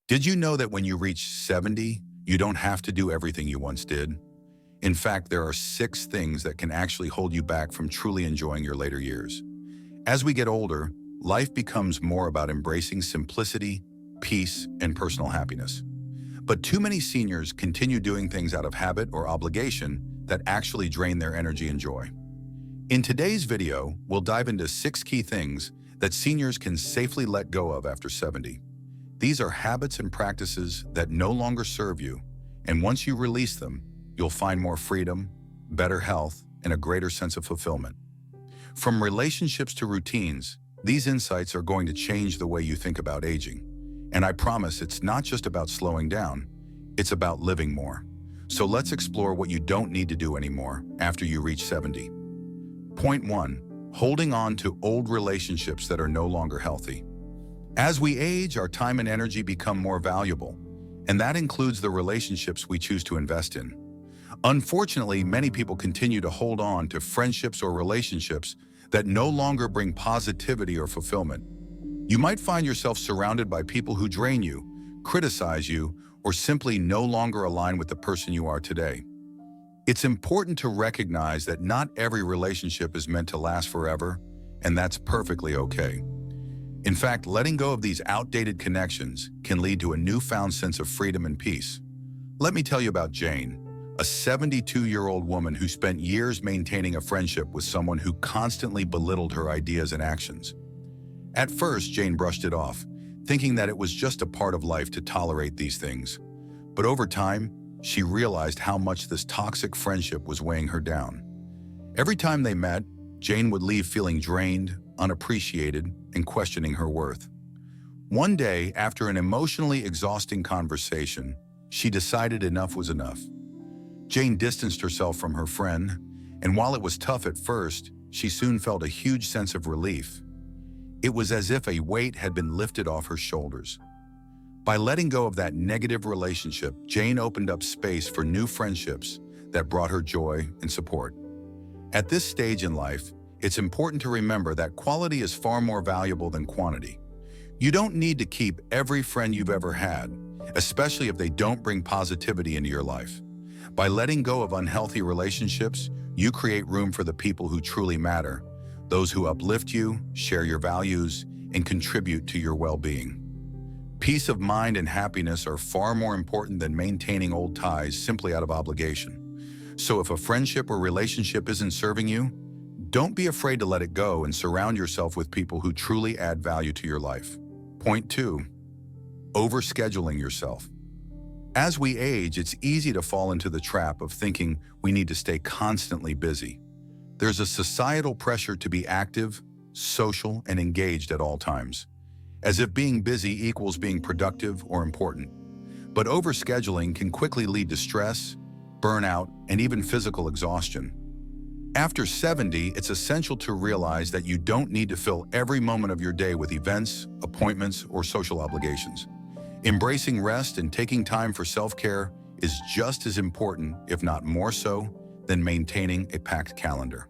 Did you know that when you reach 70, you don't have to do everything you once did? In fact, there are 6 things that can actually hold you back from truly enjoying your later years. As we get older, life becomes more about embracing simplicity, peace, and personal happiness. But too many seniors continue doing things out of habit or obligation that actually drain their energy and joy. In today's video, we'll dive into 6 key things that seniors can safely let go of after 70. These are habits and practices that no longer serve you, and once you release them, you'll find more freedom, better health, and a greater sense of fulfillment. From relationships to routines, these insights are going to change the way you think about aging. And I promise it's not just about slowing down, it's about living more. So let's explore what you don't need to do anymore after you reach 70. Point 1. Holding on to old relationships that are no longer healthy. As we age, our time and energy become more valuable, and that includes the relationships we choose to invest in. Unfortunately, many people continue to hold on to friendships or relationships that no longer bring positivity or fulfillment. You might find yourself surrounded by people who drain you, criticize you, or simply no longer align with the person you are today. It's important to recognize that not every relationship is meant to last forever, and that's perfectly okay. In fact, letting go of these outdated connections can lead to a newfound sense of freedom and peace. Let me tell you about Jane, a 72-year-old woman who spent years maintaining a friendship with someone who constantly belittled her ideas and actions. At first, Jane brushed it off, thinking that it was just a part of life to tolerate these things. But over time, she realized how much this toxic friendship was weighing her down. Every time they met, Jane would leave feeling drained, unappreciated, and questioning her worth. One day, after an emotionally exhausting conversation, she decided enough was enough. Jane distanced herself from her friend, and while it was tough at first, she soon felt a huge sense of relief. It was as if a weight had been lifted off her shoulders. By letting go of that negative relationship, Jane opened up space for new friendships that brought her joy and support. At this stage in life, it's important to remember that quality is far more valuable than quantity. You don't need to keep every friend you've ever had, especially if they don't bring positivity into your life. By letting go of unhealthy relationships, you create room for the people who truly matter, those who uplift you, share your values, and contribute to your well-being. Peace of mind and happiness are far more important than maintaining old ties simply out of obligation. So if a friendship or relationship isn't serving you, don't be afraid to let it go and surround yourself with people who truly add value to your life. Point 2. Overscheduling yourself. As we age, it's easy to fall into the trap of thinking we need to stay constantly busy. There's a societal pressure to be active, social, and engaged at all times, as if being busy equals being productive or important. But overscheduling can quickly lead to stress, burnout, and even physical exhaustion. After 70, it's essential to realize that you don't need to fill every moment of your day with events, appointments, or social obligations. Embracing rest and taking time for self-care is just as important, if not more so, than maintaining a packed calendar.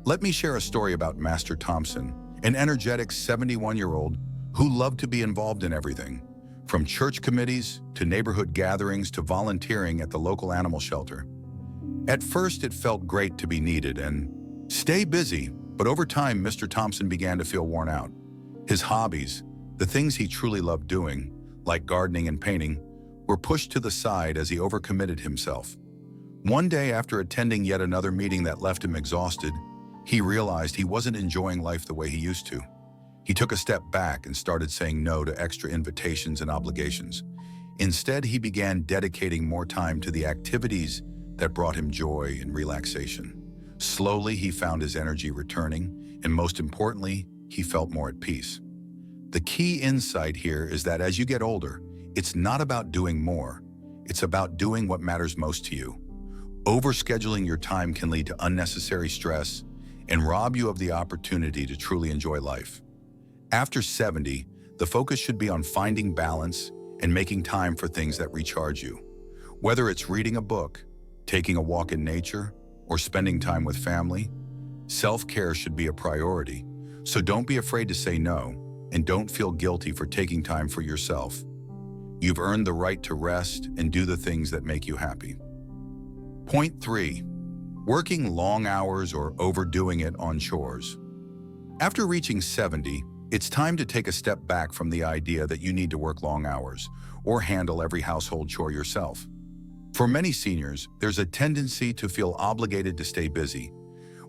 Let me share a story about Master Thompson, an energetic 71-year-old who loved to be involved in everything, from church committees to neighborhood gatherings to volunteering at the local animal shelter. At first, it felt great to be needed and stay busy, but over time, Mr. Thompson began to feel worn out. His hobbies, the things he truly loved doing, like gardening and painting, were pushed to the side as he overcommitted himself. One day, after attending yet another meeting that left him exhausted, he realized he wasn't enjoying life the way he used to. He took a step back and started saying no to extra invitations and obligations. Instead, he began dedicating more time to the activities that brought him joy and relaxation. Slowly, he found his energy returning, and most importantly, he felt more at peace. The key insight here is that as you get older, it's not about doing more, it's about doing what matters most to you. Overscheduling your time can lead to unnecessary stress and rob you of the opportunity to truly enjoy life. After 70, the focus should be on finding balance and making time for things that recharge you. Whether it's reading a book, taking a walk in nature, or spending time with family, self-care should be a priority. So don't be afraid to say no, and don't feel guilty for taking time for yourself. you've earned the right to rest and do the things that make you happy. Point 3. Working long hours or overdoing it on chores. After reaching 70, it's time to take a step back from the idea that you need to work long hours or handle every household chore yourself. For many seniors, there's a tendency to feel obligated to stay busy,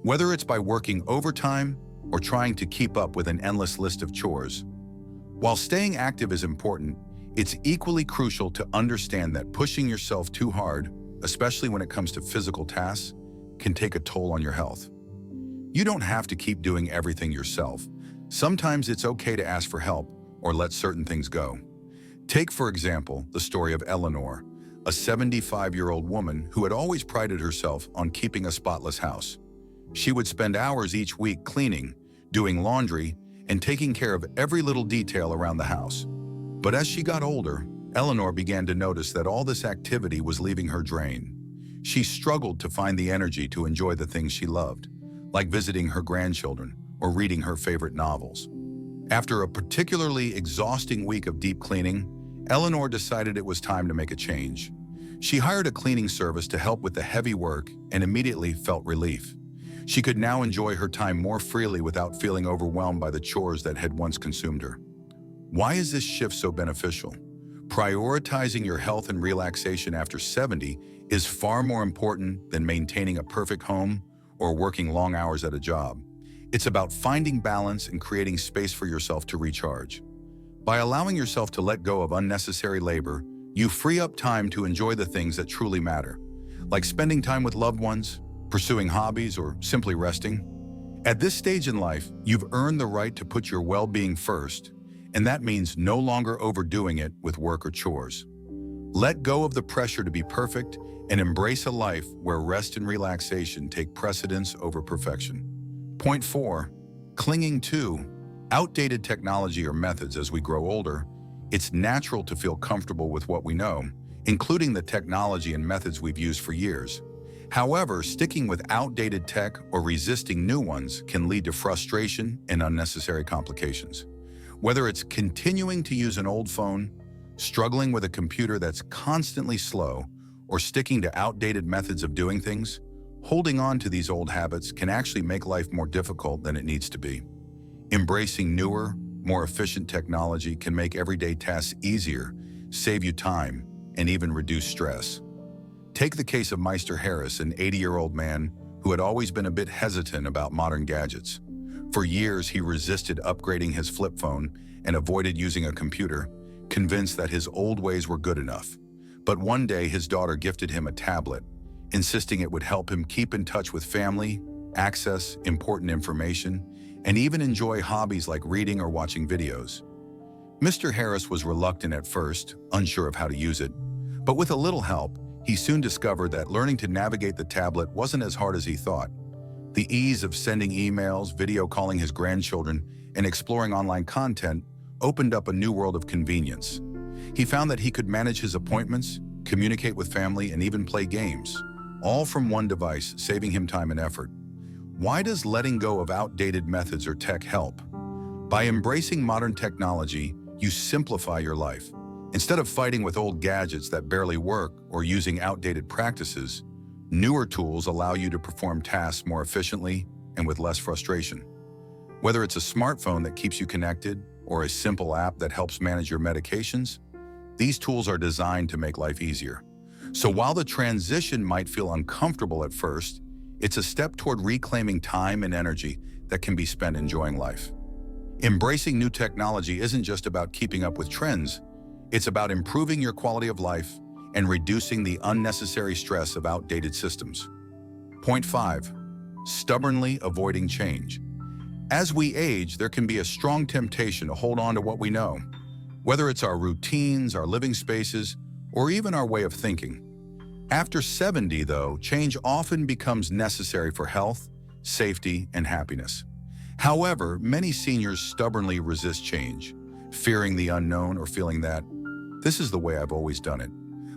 whether it's by working overtime or trying to keep up with an endless list of chores. While staying active is important, it's equally crucial to understand that pushing yourself too hard, especially when it comes to physical tasks, can take a toll on your health. You don't have to keep doing everything yourself. Sometimes it's okay to ask for help or let certain things go. Take, for example, the story of Eleanor, a 75-year-old woman who had always prided herself on keeping a spotless house. She would spend hours each week cleaning, doing laundry, and taking care of every little detail around the house. But as she got older, Eleanor began to notice that all this activity was leaving her drained. She struggled to find the energy to enjoy the things she loved, like visiting her grandchildren or reading her favorite novels. After a particularly exhausting week of deep cleaning, Eleanor decided it was time to make a change. She hired a cleaning service to help with the heavy work and immediately felt relief. She could now enjoy her time more freely without feeling overwhelmed by the chores that had once consumed her. Why is this shift so beneficial? Prioritizing your health and relaxation after 70 is far more important than maintaining a perfect home or working long hours at a job. It's about finding balance and creating space for yourself to recharge. By allowing yourself to let go of unnecessary labor, you free up time to enjoy the things that truly matter, like spending time with loved ones, pursuing hobbies, or simply resting. At this stage in life, you've earned the right to put your well-being first, and that means no longer overdoing it with work or chores. Let go of the pressure to be perfect and embrace a life where rest and relaxation take precedence over perfection. Point 4. Clinging to outdated technology or methods. As we grow older, it's natural to feel comfortable with what we know, including the technology and methods we've used for years. However, sticking with outdated tech or resisting new ones can lead to frustration and unnecessary complications. Whether it's continuing to use an old phone, struggling with a computer that's constantly slow, or sticking to outdated methods of doing things, holding on to these old habits can actually make life more difficult than it needs to be. Embracing newer, more efficient technology can make everyday tasks easier, save you time, and even reduce stress. Take the case of Meister Harris, an 80-year-old man who had always been a bit hesitant about modern gadgets. For years, he resisted upgrading his flip phone and avoided using a computer, convinced that his old ways were good enough. But one day, his daughter gifted him a tablet, insisting it would help him keep in touch with family, access important information, and even enjoy hobbies like reading or watching videos. Mr. Harris was reluctant at first, unsure of how to use it, but with a little help, he soon discovered that learning to navigate the tablet wasn't as hard as he thought. The ease of sending emails, video calling his grandchildren, and exploring online content opened up a new world of convenience. He found that he could manage his appointments, communicate with family, and even play games, all from one device, saving him time and effort. Why does letting go of outdated methods or tech help? By embracing modern technology, you simplify your life. Instead of fighting with old gadgets that barely work or using outdated practices, newer tools allow you to perform tasks more efficiently and with less frustration. Whether it's a smartphone that keeps you connected or a simple app that helps manage your medications, these tools are designed to make life easier. So while the transition might feel uncomfortable at first, it's a step toward reclaiming time and energy that can be spent enjoying life. Embracing new technology isn't just about keeping up with trends, it's about improving your quality of life and reducing the unnecessary stress of outdated systems. Point 5. Stubbornly avoiding change. As we age, there can be a strong temptation to hold on to what we know, whether it's our routines, our living spaces, or even our way of thinking. After 70, though, change often becomes necessary for health, safety, and happiness. However, many seniors stubbornly resist change, fearing the unknown or feeling that, "This is the way I've always done it."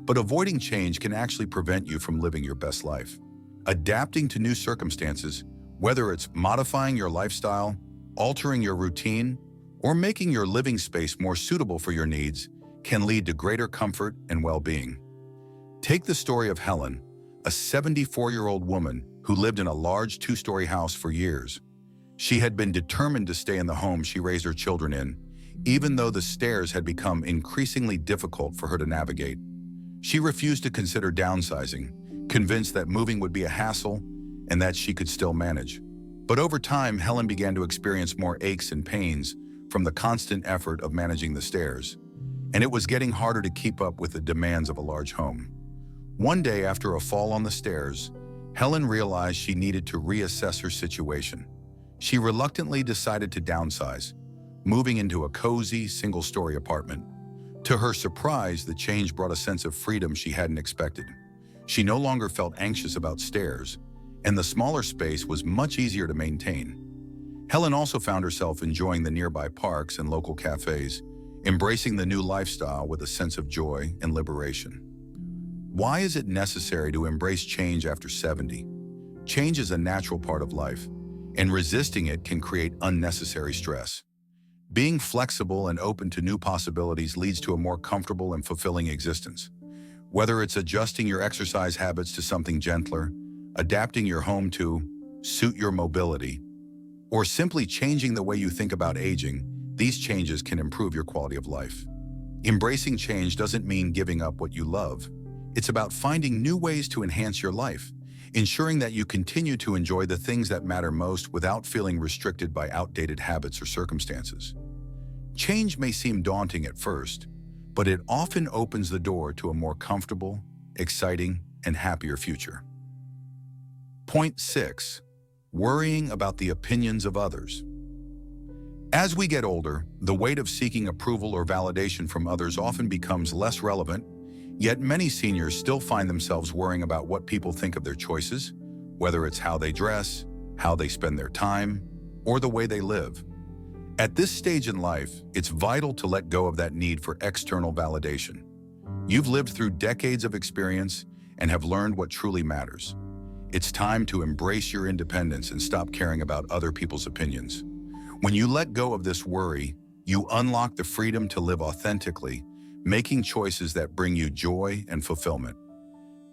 But avoiding change can actually prevent you from living your best life. Adapting to new circumstances, whether it's modifying your lifestyle, altering your routine, or making your living space more suitable for your needs, can lead to greater comfort and well-being. Take the story of Helen, a 74-year-old woman who lived in a large two-story house for years. She had been determined to stay in the home she raised her children in, even though the stairs had become increasingly difficult for her to navigate. She refused to consider downsizing, convinced that moving would be a hassle and that she could still manage. But over time, Helen began to experience more aches and pains from the constant effort of managing the stairs, and it was getting harder to keep up with the demands of a large home. One day, after a fall on the stairs, Helen realized she needed to reassess her situation. She reluctantly decided to downsize, moving into a cozy, single-story apartment. To her surprise, the change brought a sense of freedom she hadn't expected. She no longer felt anxious about stairs, and the smaller space was much easier to maintain. Helen also found herself enjoying the nearby parks and local cafes, embracing the new lifestyle with a sense of joy and liberation. Why is it necessary to embrace change after 70? Change is a natural part of life, and resisting it can create unnecessary stress. Being flexible and open to new possibilities leads to a more comfortable and fulfilling existence. Whether it's adjusting your exercise habits to something gentler, adapting your home to suit your mobility, or simply changing the way you think about aging, these changes can improve your quality of life. Embracing change doesn't mean giving up what you love. It's about finding new ways to enhance your life, ensuring that you continue to enjoy the things that matter most without feeling restricted by outdated habits or circumstances. Change may seem daunting at first, but it often opens the door to a more comfortable, exciting, and happier future. Point 6. Worrying about the opinions of others. As we get older, the weight of seeking approval or validation from others often becomes less relevant, yet many seniors still find themselves worrying about what people think of their choices, whether it's how they dress, how they spend their time, or the way they live. At this stage in life, it's vital to let go of that need for external validation. You've lived through decades of experience and have learned what truly matters. It's time to embrace your independence and stop caring about other people's opinions. When you let go of this worry, you unlock the freedom to live authentically, making choices that bring you joy and fulfillment.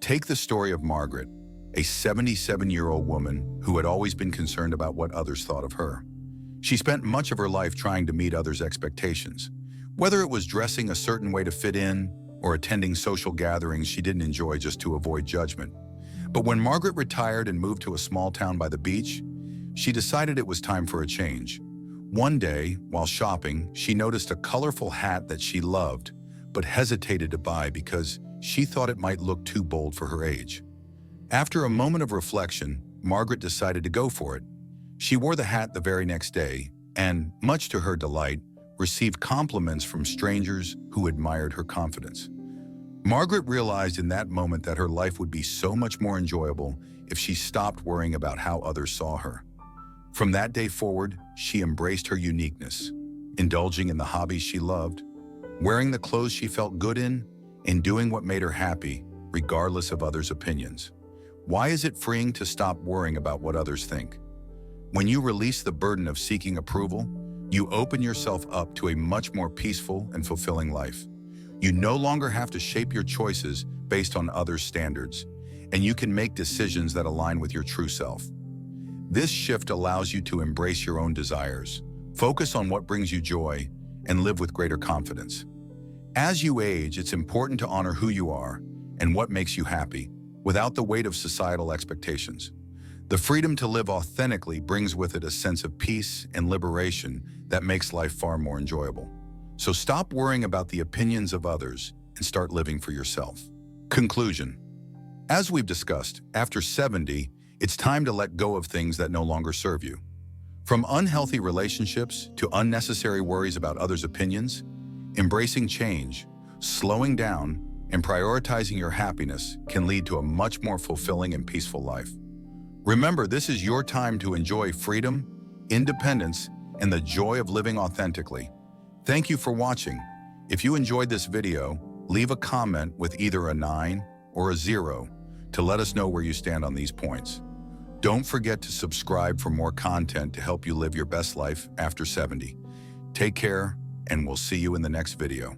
Take the story of Margaret, a 77-year-old woman who had always been concerned about what others thought of her. She spent much of her life trying to meet others' expectations, whether it was dressing a certain way to fit in or attending social gatherings she didn't enjoy just to avoid judgment. But when Margaret retired and moved to a small town by the beach, she decided it was time for a change. One day, while shopping, she noticed a colorful hat that she loved, but hesitated to buy because she thought it might look too bold for her age. After a moment of reflection, Margaret decided to go for it. She wore the hat the very next day and, much to her delight, received compliments from strangers who admired her confidence. Margaret realized in that moment that her life would be so much more enjoyable if she stopped worrying about how others saw her. From that day forward, she embraced her uniqueness, indulging in the hobbies she loved, wearing the clothes she felt good in, and doing what made her happy, regardless of others' opinions. Why is it freeing to stop worrying about what others think? When you release the burden of seeking approval, you open yourself up to a much more peaceful and fulfilling life. You no longer have to shape your choices based on others' standards, and you can make decisions that align with your true self. This shift allows you to embrace your own desires, focus on what brings you joy, and live with greater confidence. As you age, it's important to honor who you are and what makes you happy, without the weight of societal expectations. The freedom to live authentically brings with it a sense of peace and liberation that makes life far more enjoyable. So stop worrying about the opinions of others and start living for yourself. Conclusion. As we've discussed, after 70, it's time to let go of things that no longer serve you. From unhealthy relationships to unnecessary worries about others' opinions, embracing change, slowing down, and prioritizing your happiness can lead to a much more fulfilling and peaceful life. Remember, this is your time to enjoy freedom, independence, and the joy of living authentically. Thank you for watching. If you enjoyed this video, leave a comment with either a 9 or a 0 to let us know where you stand on these points. Don't forget to subscribe for more content to help you live your best life after 70. Take care, and we'll see you in the next video.